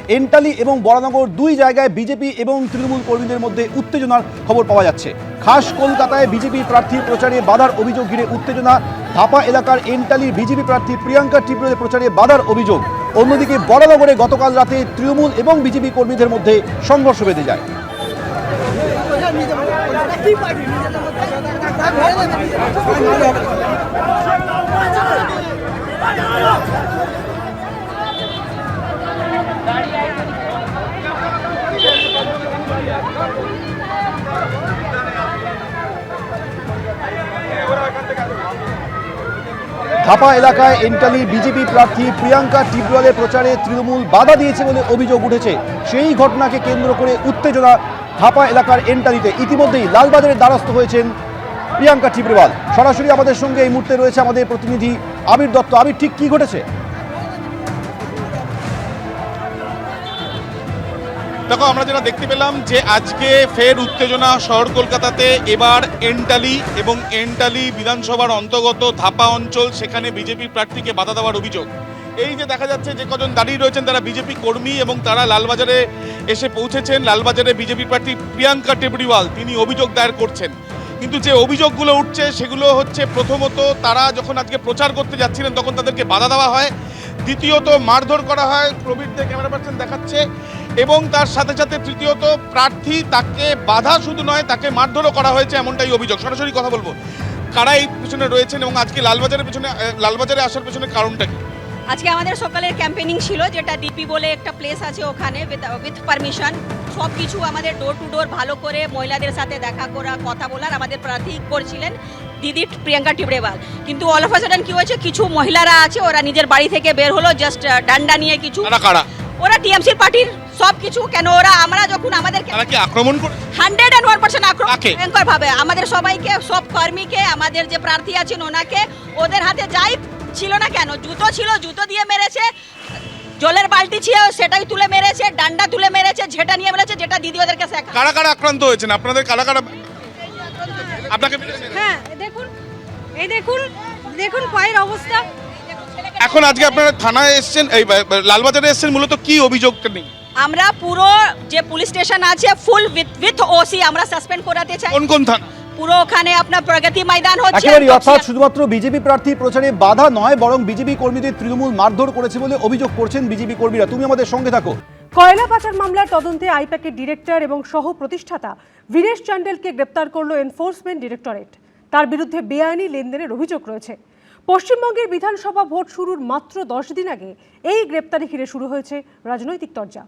এন্টালি এবং বরানগর দুই জায়গায় বিজেপি এবং তৃণমূল কর্মীদের মধ্যে উত্তেজনার খবর পাওয়া যাচ্ছে। খাস কলকাতায় বিজেপি প্রার্থীর প্রচারে বাধার অভিযোগ ঘিরে উত্তেজনা। ধাপা এলাকার এন্টালির বিজেপি প্রার্থী প্রিয়াঙ্কা টিবরেলের প্রচারে বাধার অভিযোগ। অন্যদিকে বরানগরে গতকাল রাতে তৃণমূল এবং বিজেপি কর্মীদের মধ্যে সংঘর্ষ বেঁধে যায়। ধাপা এলাকায় এন্টালি বিজেপি প্রার্থী প্রিয়াঙ্কা টিবরেলের প্রচারে তৃণমূল বাধা দিয়েছে বলে অভিযোগ উঠেছে। সেই ঘটনাকে কেন্দ্র করে উত্তেজনা ধাপা এলাকার এন্টালিতে। ইতিমধ্যেই লালবাজারের দ্বারস্থ হয়েছেন প্রিয়াঙ্কা টিবরেল। সরাসরি আমাদের সঙ্গে এই মুহূর্তে রয়েছে আমাদের প্রতিনিধি আবির দত্ত। আবির, ঠিক কি ঘটেছে? দেখো, আমরা যেটা দেখতে পেলাম যে আজকে ফের উত্তেজনা শহর কলকাতাতে। এবার এন্টালি এবং এন্টালি বিধানসভার অন্তর্গত ধাপা অঞ্চল, সেখানে বিজেপি প্রার্থীকে বাধা দেওয়ার অভিযোগ। এই যে দেখা যাচ্ছে যে কজন দাঁড়িয়ে রয়েছেন তারা বিজেপি কর্মী এবং তারা লালবাজারে এসে পৌঁছেছেন। লালবাজারে বিজেপি প্রার্থী প্রিয়াঙ্কা টিবরেল তিনি অভিযোগ দায়ের করছেন। কিন্তু যে অভিযোগগুলো উঠছে সেগুলো হচ্ছে, প্রথমত তারা যখন আজকে প্রচার করতে যাচ্ছিলেন তখন তাদেরকে বাধা দেওয়া হয়, দ্বিতীয়ত মারধর করা হয়, প্রবীরদের ক্যামেরা পার্সন দেখাচ্ছে, এবং তার সাথে সাথে তৃতীয়ত প্রার্থী তাকে বাধা শুধু নয় তাকে মারধরও করা হয়েছে, এমনটাই অভিযোগ। সরাসরি কথা বলবো কারা এই পিছনে রয়েছেন এবং আজকে লালবাজারে আসার পেছনে কারণটা কি? আজকে আমাদের সকালের ক্যাম্পেনিং ছিল, যেটা ডিপি বলে একটা প্লেস আছে ওখানে, উইথ পারমিশন সব কিছু আমাদের ডোর টু ডোর ভালো করে মহিলাদের সাথে দেখা করা, কথা বলার আমাদের প্রার্থী করছিলেন দিদি প্রিয়াঙ্কা টিবরেল। কিন্তু অল অফ আ সাডেন কি হয়েছে, কিছু মহিলারা আছে ওরা নিজের বাড়ি থেকে বের হলো জাস্ট ডান্ডা নিয়ে। কিছু ওরা টিএমসির পার্টির সব কিছু, কেন ওরা আমরা যখন আমাদেরকে আক্রমণ করে 101% আক্রমণ ভয়ঙ্কর ভাবে আমাদের সবাইকে, সব কর্মীকে, আমাদের যে প্রার্থী আছেন ওনাকে, ওদের হাতে যাই ছিল না কেন, জুতো ছিল, জুতো দিয়ে মেরেছে, জলের বালতি ছিল সেটাই তুলে মেরেছে, ডান্ডা তুলে মেরেছে, ঝেঁটা নিয়ে মেরেছে, যেটা দিদি ওদেরকে শেখা। কারা কারা আক্রান্ত হয়েছেন আপনাদের? কারা কারা আপনাকে? হ্যাঁ, দেখুন, এই দেখুন দেখুন পায়ের অবস্থা। এখন আজকে আপনারা থানায় এসেছেন, এই লালবাজারে এসেছেন, মূলত কি অভিযোগটা নেই? আমরা পুরো যে পুলিশ স্টেশন আছে ফুল উইথ ওসি আমরা সাসপেন্ড করাতে চাই। কোন কোন থানা? পুরো ওখানে আপনার প্রগতি ময়দান হচ্ছে। একেবারে অর্থাৎ শুধুমাত্র বিজেপি প্রার্থী প্রচারে বাধা নয়, বরং বিজেপি কর্মীদের তৃণমূল মারধর করেছে বলে অভিযোগ করছেন বিজেপি কর্মীরা। তুমি আমাদের সঙ্গে থাকো। কয়লা পাচার মামলার তদন্তে আইপ্যাকের ডিরেক্টর এবং সহ প্রতিষ্ঠাতা বীরেশ চান্ডেলকে গ্রেপ্তার করল এনফোর্সমেন্ট ডিরেক্টরেট। তার বিরুদ্ধে বেআইনি লেনদেনের অভিযোগ রয়েছে। পশ্চিমবঙ্গের বিধানসভা ভোট শুরুর মাত্র 10 দিন আগে এই গ্রেপ্তারি ঘিরে শুরু হয়েছে রাজনৈতিক তরজা।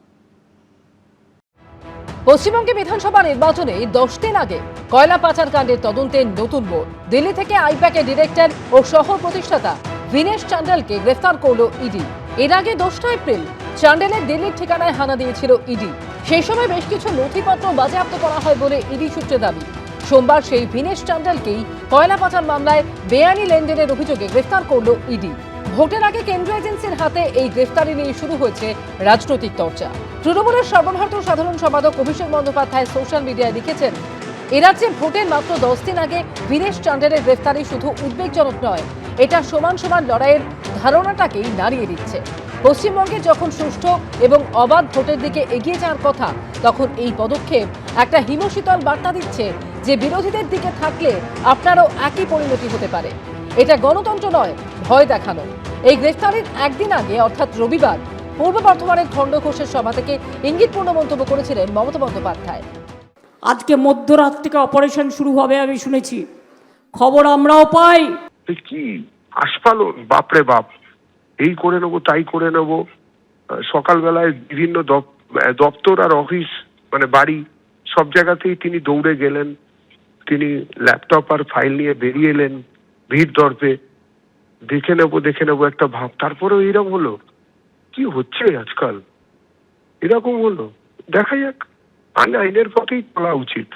পশ্চিমবঙ্গে বিধানসভা নির্বাচনে 10 দিন আগে কয়লা পাচার কাণ্ডের তদন্তে নতুন মোড়। দিল্লি থেকে আইপ্যাকের ডিরেক্টর ও সহ প্রতিষ্ঠাতা বীরেশ চান্ডেলকে গ্রেফতার করল ইডি। এর আগে 2 এপ্রিল চান্ডেলের দিল্লির ঠিকানায় হানা দিয়েছিল ইডি। সেই সময় বেশ কিছু নথিপত্র বাজেয়াপ্ত করা হয় বলে ইডি সূত্রে দাবি। সোমবার সেই বীরেশ চান্ডেলকেই কয়লা পাচার মামলায় বেআইনি লেনদেনের অভিযোগে গ্রেফতার করল ইডি। ভোটের আগে কেন্দ্রীয় এজেন্সির হাতে এই গ্রেফতারি নিয়ে শুরু হয়েছে রাজনৈতিক চর্চা। তৃণমূলের সর্বভারতীয় সাধারণ সম্পাদক অভিষেক বন্দ্যোপাধ্যায় সোশ্যাল মিডিয়ায় লিখেছেন, এ রাজ্যে ভোটের মাত্র 10 দিন আগে বীরেশ চান্ডেলের গ্রেফতারি শুধু উদ্বেগজনক নয়, এটা সমান সমান লড়াইয়ের ধারণাটাকেই নাড়িয়ে দিচ্ছে। পশ্চিমবঙ্গে যখন সুষ্ঠু এবং অবাধ ভোটের দিকে এগিয়ে যাওয়ার কথা, তখন এই পদক্ষেপ একটা হিমশীতল বার্তা দিচ্ছে যে বিরোধীদের দিকে থাকলে আপনারও একই পরিণতি হতে পারে। এটা গণতন্ত্র নয়, ভয় দেখানো। এই গ্রেফতারির একদিন আগে অর্থাৎ রবিবার পূর্ব বর্ধমানের খণ্ডঘোষের সভা থেকে ইঙ্গিতপূর্ণ মন্তব্য করেছিলেন মমতা বন্দ্যোপাধ্যায়। আজকে মধ্যরাত থেকে অপারেশন শুরু হবে আমি শুনেছি, খবর আমরাও পাই। কি আস্ফালন, বাপরে বাপ, এই করে নেবো তাই করে নেবো। সকালবেলায় বিভিন্ন দপ্তর আর অফিস, মানে বাড়ি, সব জায়গাতেই তিনি দৌড়ে গেলেন। তিনি ল্যাপটপ আর ফাইল নিয়ে বেরিয়ে এলেন ভিড় দর্পে। দেখে নেবো একটা ভাব। তারপরেও এরকম হলো, কি হচ্ছে আজকাল, এরকম হলো। দেখা যাক, আইনের পথেই চলা উচিত।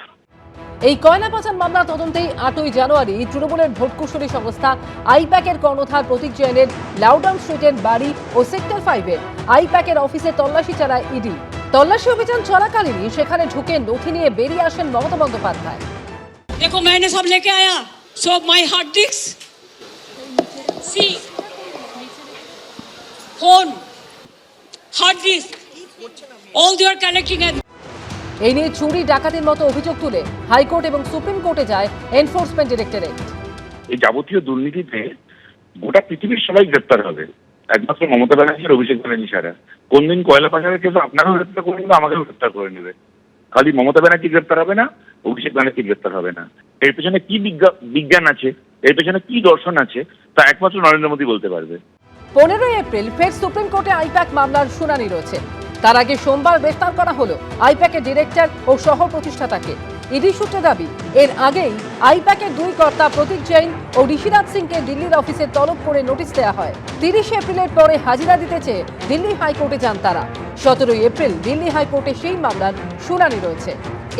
এই কয়লা পাচার মামলা তদন্তেই 8ই জানুয়ারি তৃণমূলের ভোটকুশলী সংস্থা আইপ্যাকের কর্ণধার প্রতীক জৈনের লাউডাউন স্ট্রিটের বাড়ি ও সেক্টর 5-এর আইপ্যাকের অফিসে তল্লাশি চালায় ইডি। তল্লাশি অভিযান চলাকালীনই সেখানে ঢুকে নথি নিয়ে বেরিয়ে আসেন মমতা বন্দ্যোপাধ্যায়। দেখো मैंने सब लेके आया, so my hard disks, see, phone, hard disk, All they are collecting and এই নিয়ে চুরি ডাকাতির মতো অভিযোগ তুলে হাইকোর্ট এবং সুপ্রিম কোর্টে যায় এনফোর্সমেন্ট ডিরেক্টরেট। এই যাবতীয় দুর্নীতিতে গোটা পৃথিবীর সবাই গ্রেপ্তার হবে, একমাত্র মমতা ব্যানার্জি আর অভিষেক ব্যানার্জি ছাড়া। কোনদিন কয়লা পাচারের কেস আপনাকেও গ্রেপ্তার করে নেবে, আমাকেও গ্রেপ্তার করে নেবে। খালি মমতা ব্যানার্জি গ্রেপ্তার হবে না, অভিষেক ব্যানার্জি গ্রেপ্তার হবে না। এর পেছনে কি বিজ্ঞান আছে, এর পেছনে কি দর্শন আছে, তা একমাত্র নরেন্দ্র মোদী বলতে পারবে। 15 এপ্রিল ফের সুপ্রিম কোর্টে আইপ্যাক মামলার শুনানি রয়েছে। তার আগে সোমবার গ্রেফতার করা হলো আইপ্যাকের ডিরেক্টর ও সহ প্রতিষ্ঠাতাকে। ইডি সূত্রে দাবি, এর আগেই আইপ্যাকের দুই কর্তা প্রতীক জৈন ও ঋষিরাজ সিংকে দিল্লির অফিসে তলব করে নোটিশ দেওয়া হয়। 30 এপ্রিলের পরে হাজিরা দিতে চেয়ে দিল্লি হাইকোর্টে যান তারা। 17 এপ্রিল দিল্লি হাইকোর্টে সেই মামলার শুনানি রয়েছে।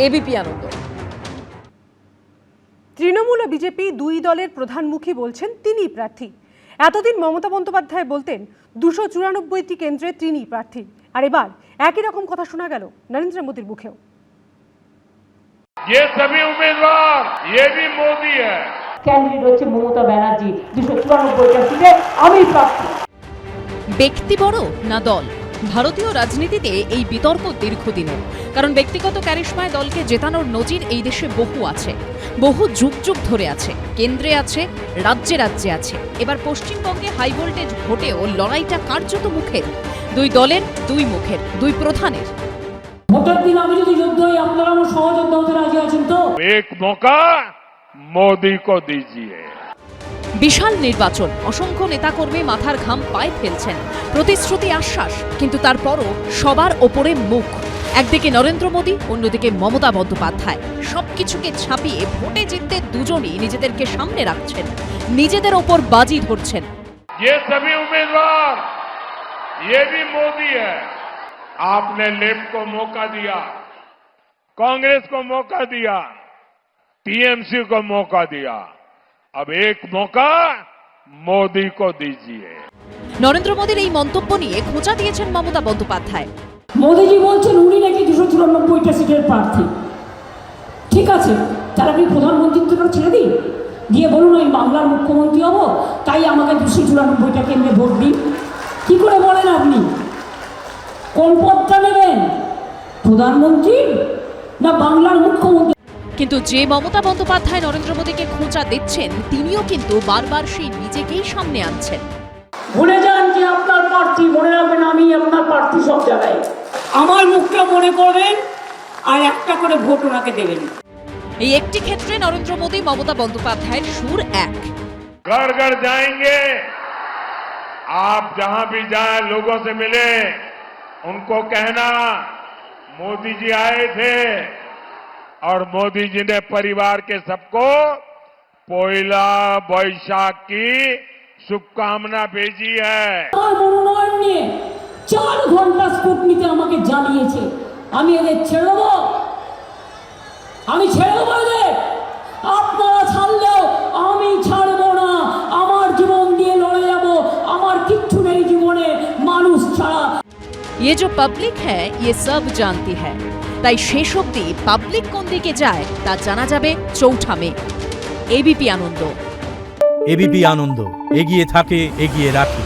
এবিপি আনন্দ। তৃণমূল ও বিজেপি দুই দলের প্রধানমুখী বলছেন তিনিই প্রার্থী। এতদিন মমতা বন্দ্যোপাধ্যায় বলতেন 294টি কেন্দ্রে তিনিই প্রার্থী, আর এবার একই রকম কথা শোনা গেল নরেন্দ্র মোদীর মুখেও। ये सभी उम्मीदवार ये भी मोदी है। ক্যান্ডিডেট হচ্ছে মমতা ব্যানার্জি, 294টা সিটে আমি প্রার্থী। ব্যক্তি বড় না দল? ভারতীয় রাজনীতিতে এই বিতর্ক দীর্ঘদিনের, কারণ ব্যক্তিগত ক্যারিশমায় দলকে জেতানোর নজির এই দেশে বহু আছে, বহু যুগ যুগ ধরে আছে। কেন্দ্রে আছে, রাজ্যে রাজ্যে আছে। এবার পশ্চিমবঙ্গে হাই ভোল্টেজ ভোটেও লড়াইটা কার্যত মুখের, দুই দলের, দুই মুখের, দুই প্রধানের। ভোটের দিন আমি যদি যুদ্ধ হই, আপনারা আমার সহযোদ্ধা হতে রাজি আছেন তো? एक मौका मोदी को दीजिए। বিশাল নির্বাচন, অসংখ্য নেতাকর্মী মাথার ঘাম পায়ে ফেলছেন, প্রতিশ্রুতি আশ্বাস, কিন্তু তারপরও সবার ওপরে মুখ। একদিকে নরেন্দ্র মোদী, অন্যদিকে মমতা বন্দ্যোপাধ্যায়। সবকিছুকে ছাপিয়ে ভোটে জিততে দুজনই নিজেদেরকে সামনে রাখছেন, নিজেদের ওপর বাজি ধরছেন। ये सभी उम्मीदवार ये भी मोदी है। आपने लेफ्ट को मौका दिया, कांग्रेस को मौका दिया, टीएमसी को मौका दिया, अब एक मौका मोदी को दीजिए। নরেন্দ্র মোদীর এই মন্তব্য নিয়ে খোঁচা দিয়েছেন মমতা বন্দ্যোপাধ্যায়। মোদীজি বলছেন উনি নাকি 294টা সিটের প্রার্থী। ঠিক আছে, তাহলে আপনি প্রধানমন্ত্রিত্বটা ছেড়ে দিন, দিয়ে বলুন আমি বাংলার মুখ্যমন্ত্রী হব, তাই আমাকে 294টা কেন্দ্রে ভোট দিন। কি করে বলেন আপনি? কোন পদটা নেবেন, প্রধানমন্ত্রী না বাংলার মুখ্যমন্ত্রী? কিন্তু যে মমতা বন্দ্যোপাধ্যায় নরেন্দ্র মোদীকে খোঁচা দিচ্ছেন, তিনিও কিন্তু বারবার সেই নিজেকেই সামনে আনছেন। ভুলে যান যে আপনার প্রার্থী, মনে রাখবেন আমি আপনার প্রার্থী সব জায়গায়। আমার মুখটা মনে করবেন আর একটা করে ভোট ওনাকে দেবেন। এই একটি ক্ষেত্রে নরেন্দ্র মোদী মমতা বন্দ্যোপাধ্যায়ের সুর এক। घर घर जाएंगे, आप जहां भी जाए लोगों से मिले, उनको कहना मोदी जी आए थे और मोदी जी ने परिवार के सबको पोइला बैशाख की शुभकामना भेजी है। আমার মনোনয়ন নিয়ে 4 ঘন্টা স্কুটনিতে আমাকে জানিয়েছে, আমি এদের ছেড়ে দেবো, আমি ছেড়ে দেবো এদের। আপনারা ছাড়লেও আমি ছাড়বো না, আমার জীবন দিয়ে লড়ে যাব, আমার কিচ্ছু নেই জীবনে মানুষ ছাড়া। ये जो पब्लिक है ये सब जानती है, তাই শেষ অবধি পাবলিক কোন দিকে যায় তা জানা যাবে 4 মে। এবিপি আনন্দ। এবিপি আনন্দ, এগিয়ে থাকে, এগিয়ে রাখে।